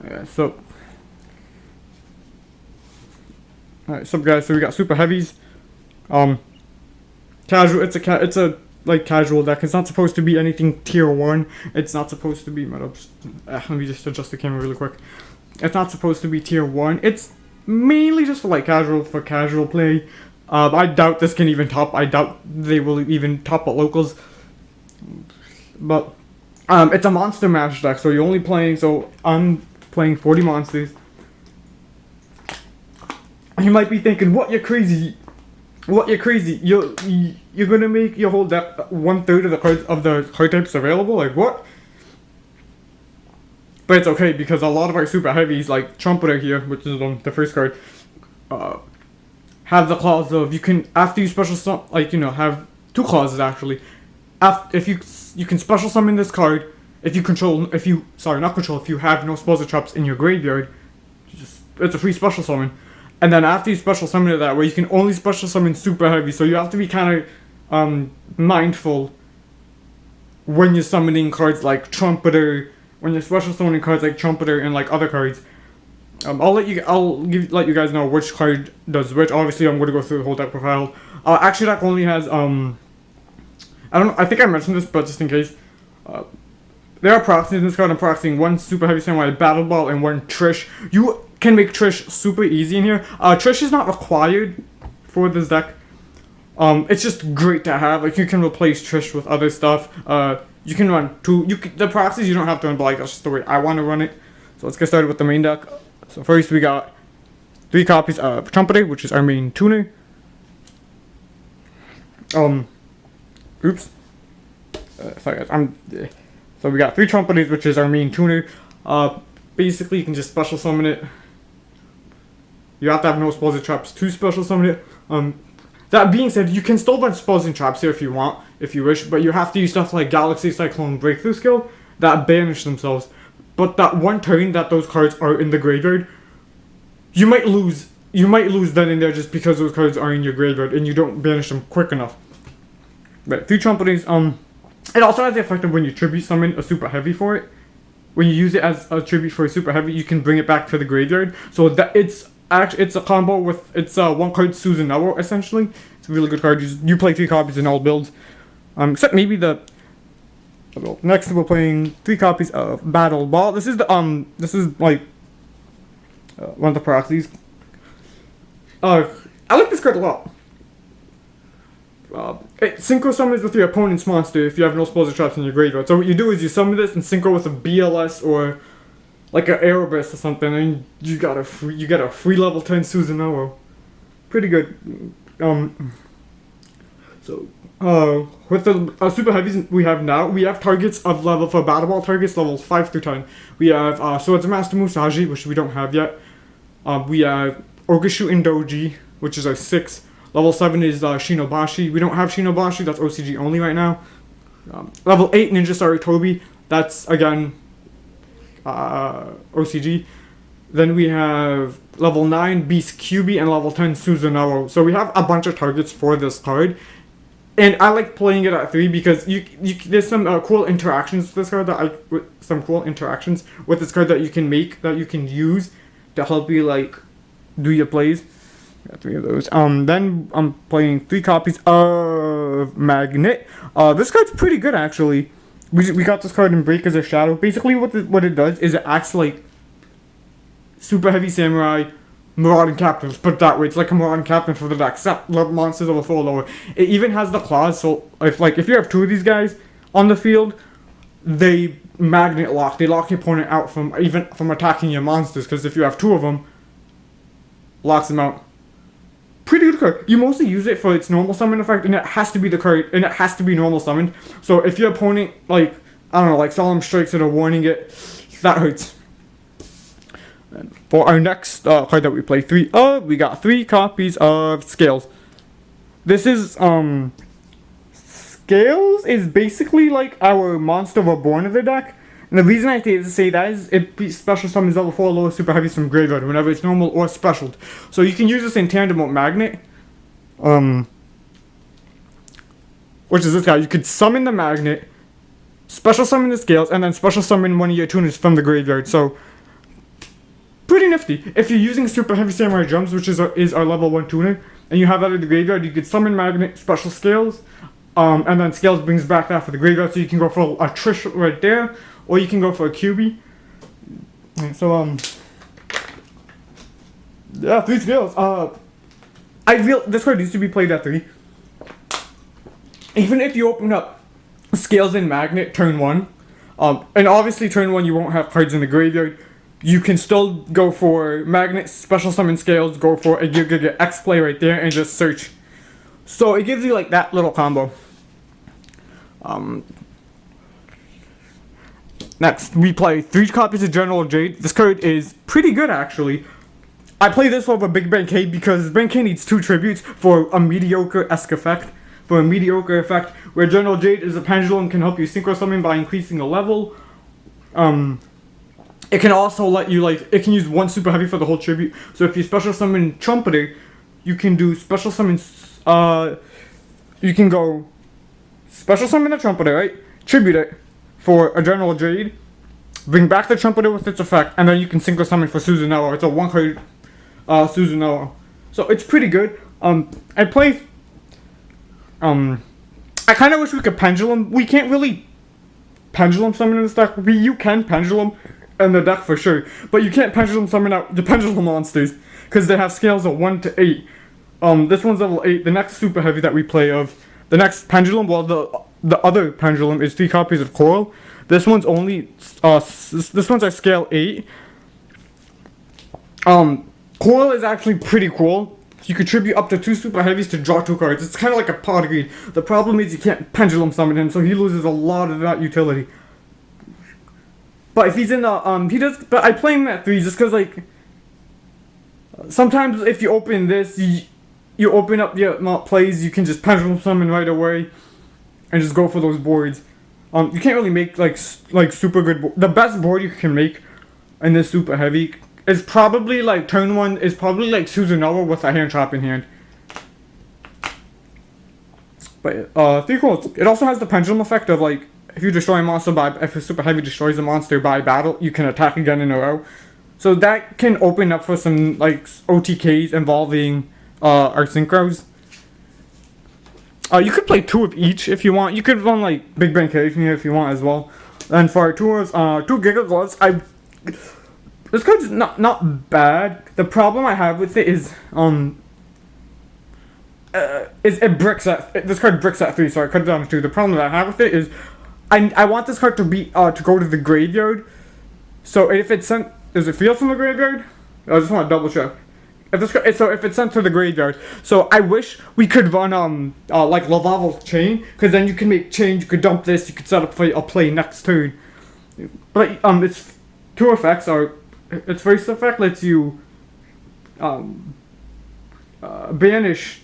Yeah, so alright, so guys, so we got super heavies. Casual. It's a like casual deck. It's not supposed to be anything tier 1. It's not supposed to be. Let me just adjust the camera really quick. It's not supposed to be tier 1. It's mainly just for like casual play. I doubt this can even top. I doubt they will even top at locals. But it's a monster mash deck, so you're only playing. So I'm playing 40 monsters. You might be thinking, "What? You're crazy! What? You're crazy! You're gonna make your whole deck 1/3 of the card types available? Like what?" But it's okay because a lot of our super heavies, like Trumpeter here, which is the first card, have the clause of you can after you special have 2 clauses actually. If you can special summon this card if you have no spells or traps in your graveyard, it's a free special summon. And then after you special summon it that way, you can only special summon super heavy. So you have to be kind of mindful when you're summoning cards like Trumpeter, when you're special summoning cards like Trumpeter and like other cards. I'll let you guys know which card does which. Obviously, I'm going to go through the whole deck profile. Actually, deck only has I think I mentioned this, but just in case, there are proxies in this card. I'm proxying 1 super heavy samurai battle ball and 1 Trish. You can make Trish super easy in here. Trish is not required for this deck. It's just great to have. Like you can replace Trish with other stuff. You can run 2. The proxies you don't have to run, but like that's just the way I want to run it. So let's get started with the main deck. So first we got 3 copies of Trumpeter, which is our main tuner. Oops. Sorry guys, so we got 3 Trumpeters, which is our main tuner. Basically you can just special summon it. You have to have no spells or traps to special summon it. That being said, you can still run spells and traps here if you want, if you wish, but you have to use stuff like Galaxy Cyclone Breakthrough Skill that banish themselves. But that one turn that those cards are in the graveyard, you might lose then and there just because those cards are in your graveyard and you don't banish them quick enough. But 3 Trumpeters, it also has the effect of when you tribute summon a super heavy for it. When you use it as a tribute for a super heavy, you can bring it back to the graveyard. So that it's a combo with 1 card Susanoo essentially. It's a really good card. You play 3 copies in all builds, except maybe next we're playing 3 copies of Battle Ball. This is like one of the proxies. I like this card a lot. It synchro summons with your opponent's monster if you have no spells or traps in your graveyard. So what you do is you summon this and synchro with a BLS or like an Aeroburst or something, and you get a free level 10 Susanoo. Pretty good. With the super heavies we have now, we have targets of level for battle ball targets levels 5 through 10. We have Swords of Master Musashi, which we don't have yet. We have Ogashu Indoji, which is our 6. Level 7 is Shinobashi. We don't have Shinobashi, that's OCG only right now. Level 8 Ninja Sarutobi, that's again OCG. Then we have level 9 Beast QB and level 10 Susanoo. So we have a bunch of targets for this card. And I like playing it at 3 because there's some cool interactions with this card with this card that you can make, that you can use to help you like do your plays. Got 3 of those. Then I'm playing 3 copies of Magnet. This card's pretty good actually. We got this card in Breakers of Shadow. Basically what it does is it acts like Super Heavy Samurai Marauding Captain. Let's put it that way. It's like a Marauding Captain for the deck, except monsters over 4 lower. It even has the clause, so if you have 2 of these guys on the field, they magnet lock. They lock your opponent out from attacking your monsters, because if you have 2 of them, locks them out. Pretty good card. You mostly use it for its normal summon effect, and it has to be normal summoned. So if your opponent, like Solemn Strikes it or Warning it, that hurts. And for our next card that we play, we got 3 copies of Scales. This is, Scales is basically like our Monster Reborn of the deck. And the reason I say that is it special summons level 4 lower super heavies from graveyard whenever it's normal or specialed. So you can use this in tandem with Magnet. Which is this guy. You could summon the Magnet, special summon the Scales, and then special summon one of your tuners from the graveyard. So pretty nifty. If you're using Super Heavy Samurai Drums, which is our level 1 tuner, and you have that in the graveyard, you could summon Magnet, special Scales, and then Scales brings back that for the graveyard, so you can go for a Trish right there, or you can go for a QB. So, yeah, 3 Scales. This card used to be played at 3. Even if you open up Scales and Magnet turn 1, and obviously turn 1 you won't have cards in the graveyard, you can still go for Magnet, special summon Scales, go for a Giga X play right there, and just search. So it gives you like that little combo. Next, we play 3 copies of General Jade. This card is pretty good actually. I play this over Big Bang K because Bang K needs 2 tributes for a mediocre-esque effect. For a mediocre effect, where General Jade is a pendulum, can help you synchro summon by increasing a level. It can also let you, like, it can use 1 super heavy for the whole tribute. So if you special summon Trumpeter, you can do special summon, you can go special summon the Trumpeter, right? Tribute it for a General Jade, bring back the Trumpeter with its effect, and then you can synchro summon for Susanoo. It's a 1 card Susanoo. So it's pretty good. I play, I kind of wish we could pendulum. We can't really pendulum summon in this deck. You can pendulum in the deck for sure, but you can't pendulum summon out the pendulum monsters because they have scales of 1 to 8. This one's level 8. The next super heavy that we play of the next pendulum, well, the other pendulum is 3 copies of Coral. This one's only this one's our scale 8. Coral is actually pretty cool. You contribute up to 2 super heavies to draw 2 cards. It's kind of like a pot greed. The problem is you can't pendulum summon him, so he loses a lot of that utility. But if he's in the he does. But I play him at 3 just because, like, sometimes if you open this, you open up the plays, you can just pendulum summon right away, and just go for those boards. You can't really make like super good. The best board you can make in this super heavy is probably like turn 1 is probably like Susanoo with a hand trap in hand. But 3 cool. It also has the pendulum effect of, like, if you destroy a monster if a super heavy destroys a monster by battle, you can attack again in a row. So that can open up for some like OTKs involving our synchros. You could play 2 of each if you want. You could run like Big Bang K if you want as well. And for our tours, 2 Giga Gloves. This card's not bad. The problem I have with it is it bricks at this card bricks at 3, so I cut it down to 2. The problem that I have with it is I want this card to be to go to the graveyard. So if it's sent, does it feel from the graveyard? I just want to double check. If it's sent to the graveyard, so I wish we could run like Lavavel Chain, because then you can make change. You could dump this. You could set up for a play next turn. But its 2 effects are its first effect lets you banish,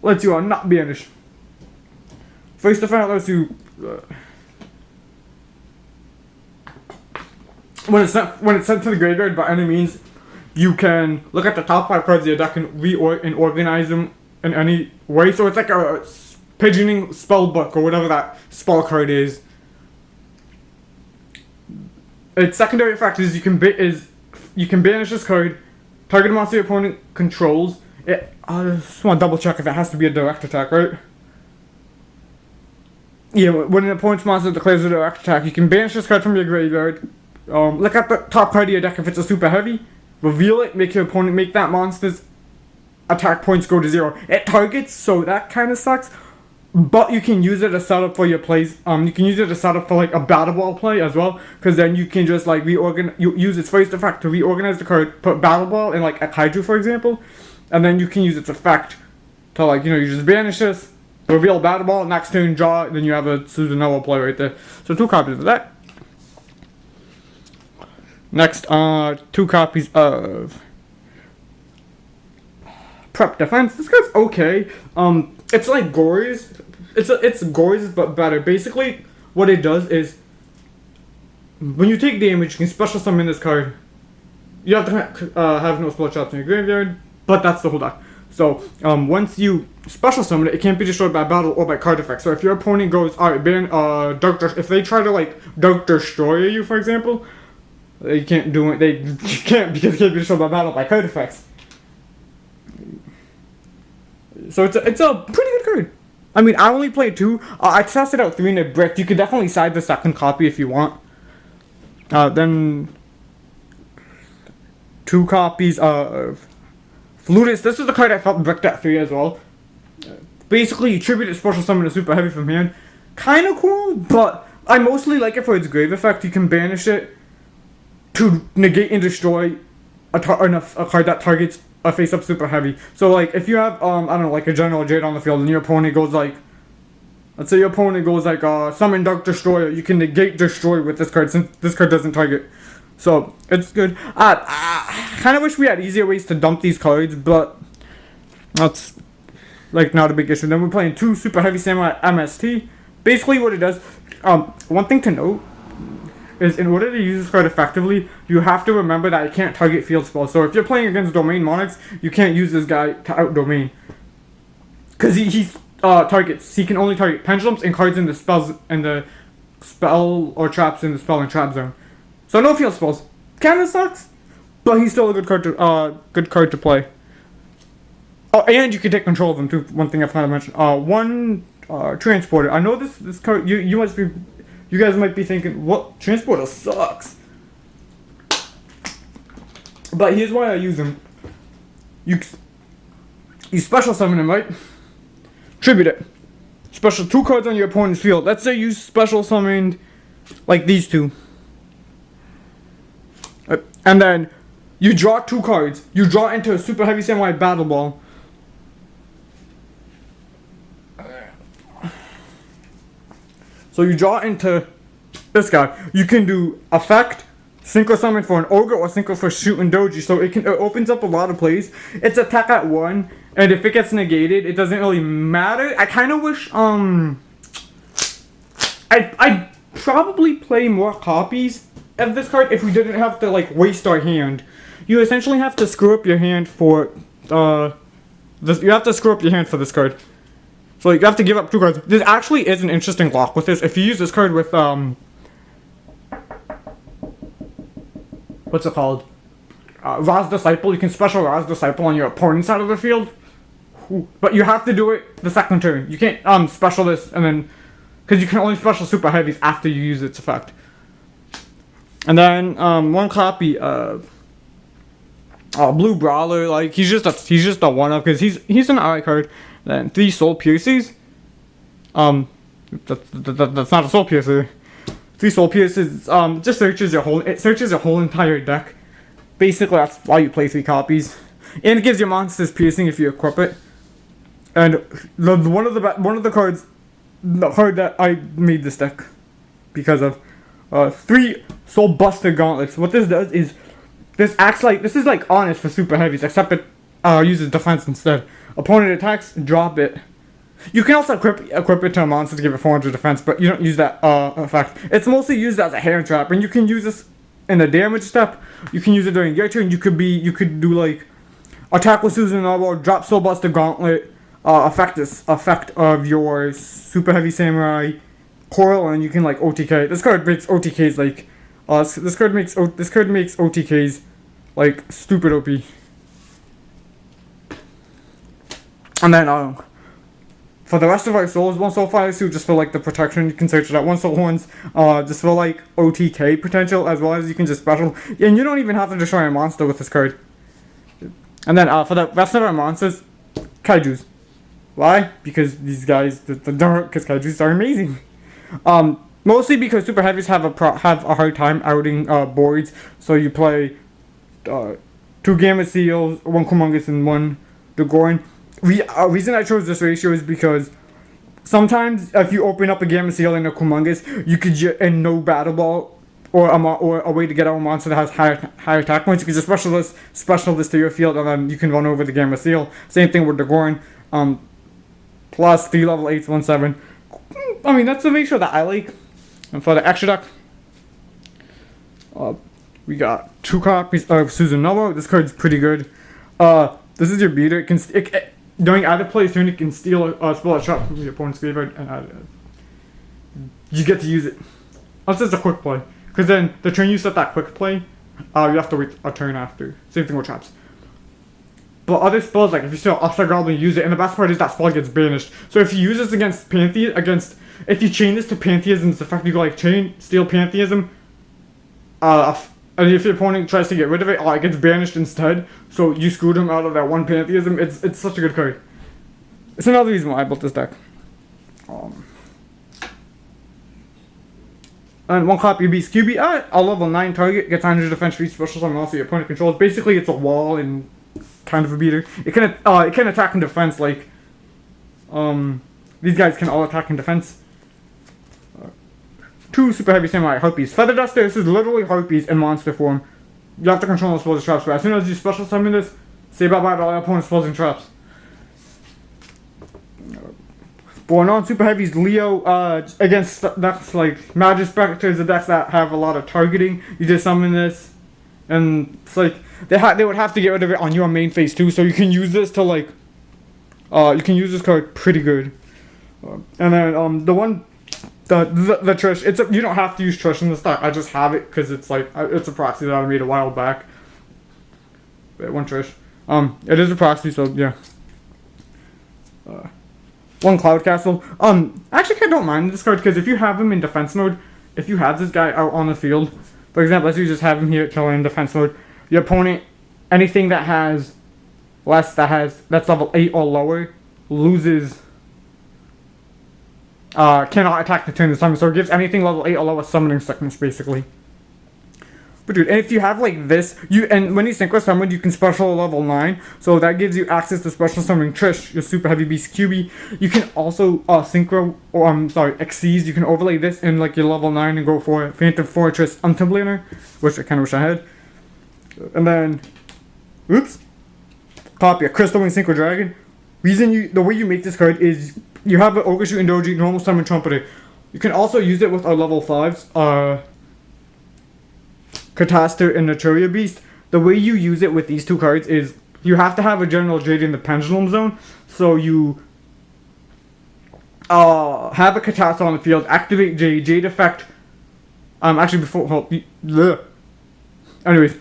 lets you not banish. First effect lets you when it's sent to the graveyard by any means, you can look at the top 5 cards of your deck and organize them in any way. So it's like a pigeoning spell book or whatever that spell card is. Its secondary effect is you can banish this card, target a monster your opponent controls. I just want to double check if it has to be a direct attack, right? Yeah, when an opponent's monster declares a direct attack, you can banish this card from your graveyard. Look at the top card of your deck if it's a super heavy. Reveal it, make your opponent make that monster's attack points go to 0. It targets, so that kind of sucks. But you can use it as setup for your plays. You can use it as setup for like a battle ball play as well, because then you can just like use its first effect to reorganize the card, put battle ball in like a kaiju for example, and then you can use its effect to, like, you just banish this, reveal battle ball, next turn draw, then you have a Susanoo play right there. So 2 copies of that. Next, 2 copies of Prep Defense. This guy's okay. It's like Gory's. It's Gory's but better. Basically, what it does is when you take damage, you can special summon this card. You have to have no spell traps in your graveyard, but that's the whole deck. So once you special summon it, it can't be destroyed by battle or by card effect. So if your opponent goes, alright, ban if they try to like Dark Destroyer you, for example, You can't do it. You can't because it can't be destroyed by battle by card effects. So it's a pretty good card. I mean, I only played 2. I tested out 3 in a brick. You could definitely side the second copy if you want. Then 2 copies of Flutist. This is the card I felt bricked at 3 as well. Basically, you tribute a special summon to Super Heavy from hand. Kind of cool, but I mostly like it for its grave effect. You can banish it to negate and destroy a card that targets a face-up Super Heavy. So, like, if you have, I don't know, like a General Jade on the field and your opponent goes, like, let's say your opponent goes, like, Summon Dark Destroyer, you can negate Destroy with this card since this card doesn't target. So, it's good. I kind of wish we had easier ways to dump these cards, but that's, like, not a big issue. Then we're playing 2 Super Heavy Samurai MST. Basically what it does, one thing to note is in order to use this card effectively, you have to remember that it can't target field spells. So if you're playing against Domain Monarchs, you can't use this guy to out-domain. Because he can only target pendulums and cards in the spell or traps in the spell and trap zone. So no field spells. Kinda sucks, but he's still a good card to play. Oh, and you can take control of him too. One thing I forgot to mention. One transporter. I know this card. You guys might be thinking, what? Transporter sucks. But here's why I use him. You special summon him, right? Tribute it. Special 2 cards on your opponent's field. Let's say you special summoned like these 2. And then you draw 2 cards. You draw into a Super Heavy Samurai Battle Ball. So you draw into this guy. You can do effect, synchro summon for an ogre, or synchro for shoot and doji. So it opens up a lot of plays. It's attack at 1, and if it gets negated, it doesn't really matter. I kind of wish I'd probably play more copies of this card if we didn't have to like waste our hand. You essentially have to screw up your hand for this. You have to screw up your hand for this card. So you have to give up 2 cards. This actually is an interesting lock with this. If you use this card with what's it called? Ra's Disciple, you can special Ra's Disciple on your opponent's side of the field. Ooh. But you have to do it the second turn. You can't special this and then because you can only special Super Heavies after you use its effect. And then 1 copy of Blue Brawler. Like he's just a 1-up because he's an alright card. Then 3 Soul Piercers. That's not a Soul Piercer. 3 Soul Piercers. Just searches your whole entire deck. Basically, that's why you play 3 copies, and it gives your monsters piercing if you equip it. And one of the cards, the card that I made this deck because of 3 Soul Buster Gauntlets. What this does is this is like honest for Super Heavies, except it uses defense instead. Opponent attacks, drop it. You can also equip it to a monster to give it 400 defense, but you don't use that effect. It's mostly used as a hand trap, and you can use this in the damage step. You can use it during your turn. You could do like attack with Susan Noble, drop Soul Buster Gauntlet, effect of your Super Heavy Samurai Coral, and you can like OTK. This card makes OTKs like this card makes OTKs like stupid OP. And then for the rest of our souls, 1 Soul Fire Suit just for like the protection. You can search it out. 1 Soul Horns just for like OTK potential, as well as you can just special. And you don't even have to destroy a monster with this card. And then for the rest of our monsters, Kaijus. Why? Because these guys, because Kaijus are amazing. Mostly because Super Heavies have a hard time outing boards. So you play 2 Gamma Seals, 1 Kumongus, and 1 Dagorian. Reason I chose this ratio is because sometimes if you open up a Gamma Seal and a Kumongus, you could and no Battle Ball or a way to get out a monster that has higher attack points, you can just special this to your field, and then you can run over the Gamma Seal. Same thing with Dagorian. Plus 3 level 8s, 1/7. I mean, that's the ratio that I like. And for the extra deck, we got 2 copies of Susanoo. This card's pretty good. This is your beater. During either play turn, you can steal a spell a shot from your opponent's graveyard, and you get to use it. That's just a quick play. Because then the turn you set that quick play, you have to wait a turn after. Same thing with traps. But other spells, like if you still Upside Goblin, use it, and the best part is that spell gets banished. So if you use this against if you chain this to Pantheism's effect, you go like steal Pantheism, and if your opponent tries to get rid of it, it gets banished instead. So you screwed him out of that one Pantheism. It's such a good card. It's another reason why I built this deck. And one copy of Beast QB at a level 9 target gets 900 defense for each special summon also your opponent controls. Basically, it's a wall and kind of a beater. It can attack and defense like these guys can all attack and defense. 2 super heavy samurai harpies. Feather Duster. This is literally harpies in monster form. You have to control the spells and traps. But as soon as you special summon this, say bye bye to all your opponent's spells and traps. For non-super heavies, Leo, against decks like Magic Spectres, the decks that have a lot of targeting, you just summon this, and it's like, they would have to get rid of it on your main phase too, so you can use this to like, you can use this card pretty good. And then, the Trish, you don't have to use Trish in this deck, I just have it, because it's like, it's a proxy that I made a while back. Wait, one Trish. It is a proxy, so yeah. One Cloud Castle. Actually, I don't mind this card because if you have him in defense mode, if you have this guy out on the field, for example, let's just have him here chilling in defense mode. Your opponent, anything that has that's level 8 or lower, loses. Cannot attack the turn this time. So it gives anything level 8 or lower summoning sickness basically. But dude, and if you have like this, and when you synchro summon, you can special level 9, so that gives you access to special summoning Trish, your super heavy beast QB. You can also synchro, or Xyz. You can overlay this in like your level 9 and go for Phantom Fortress Untumblator, which I kind of wish I had. And then, copy a Crystal Wing Synchro Dragon. The way you make this card is you have an Ogre Shooting Doji, normal summon Trumpeter. You can also use it with our level 5s. Catastor and Naturia Beast. The way you use it with these 2 cards is you have to have a General Jade in the Pendulum Zone. So you have a Catastor on the field, activate Jade effect. Actually before anyways,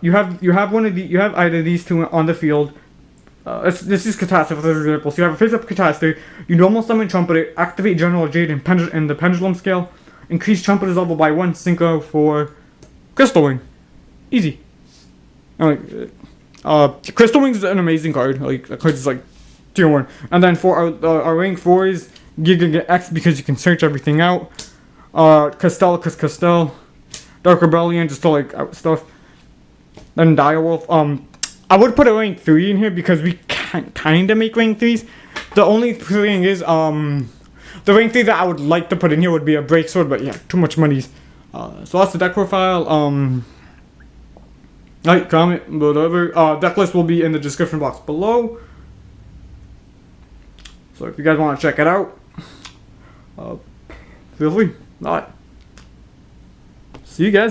you have one of you have either these 2 on the field. This is Catastor for example. So you have a face-up Catastor, you normal summon Trumpeter, activate General Jade in the Pendulum Scale, increase Trumpeter's level by 1, synchro for Crystal Wing. Easy. Crystal Wing is an amazing card. Like, that card is like tier 1. And then for our rank 4s, Giga X because you can search everything out. Castell. Dark Rebellion, just to like out stuff. Then Direwolf. I would put a rank 3 in here because we can kind of make rank 3s. The only thing is, the rank 3 that I would like to put in here would be a Break Sword, but yeah, too much monies. So that's the deck profile. Like, comment, whatever. Deck list will be in the description box below. So if you guys want to check it out, feel free. Alright. See you guys.